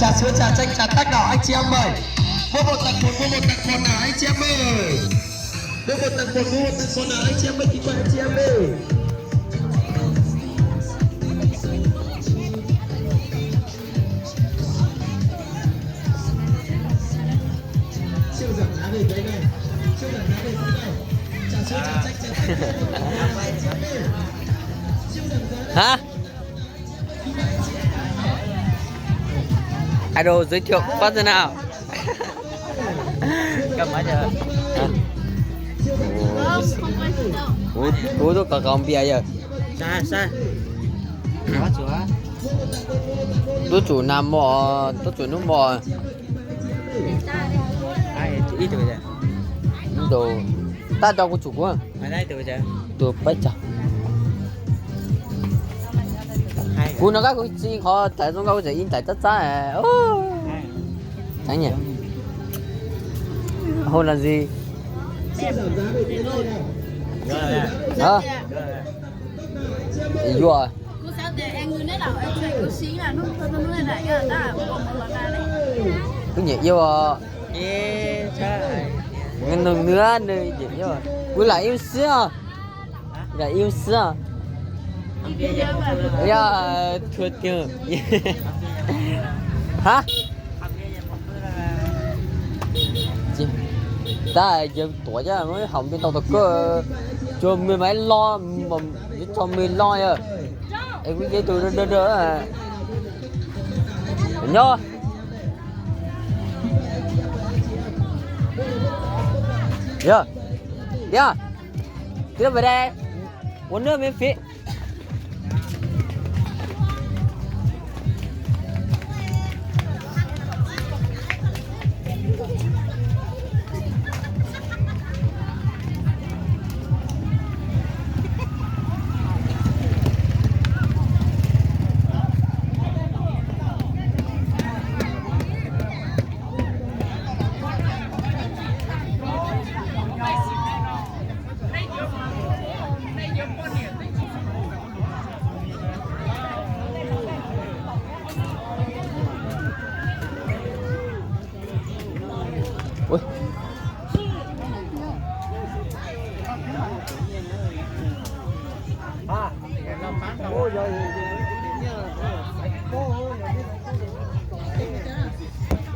trà sữa trà chanh trà tắc nào anh chị em ơi, mua một tặng một nào anh chị em ơi, mua một tặng một nào anh chị em ơi, kính mời anh chị em ơi. Siêu giảm giá về đây này, siêu giảm giá về đây này, trà sữa trà chanh trà tắc anh chị em ơi, siêu giảm giá hả? Idol giới thiệu phát thế nào? Cầm máy giờ. Cú tôi còn bia giờ. Sai. Quá chữa. Tôi chủ nằm mò, tôi chủ nước mò. Ai ít từ giờ. Đồ ta cho cô chủ quá. Ai đây từ giờ. Tôi bắt chặt. Cú nó các cô chỉ khó tại trong câu chỉ in tại tất cả. Anh nhỉ? Hôn là gì? Hả? Vừa. Cô sao để em người nấy nào em chơi cứ xí là nó lại cái là ta còn một lần này. Cứ nhẹ yêu à? Yeah, trời. Ngân nữa nơi nhẹ yêu à? Cứ lại yêu xưa. Là yêu xưa. Ya thua tiêu. Hả? Ta giờ tuổi chứ mới học bên tàu thật cơ cho mình máy lo mà cho mình lo à em cái tôi đỡ à nhớ yeah yeah tiếp về đây uống nước miễn phí. Ui,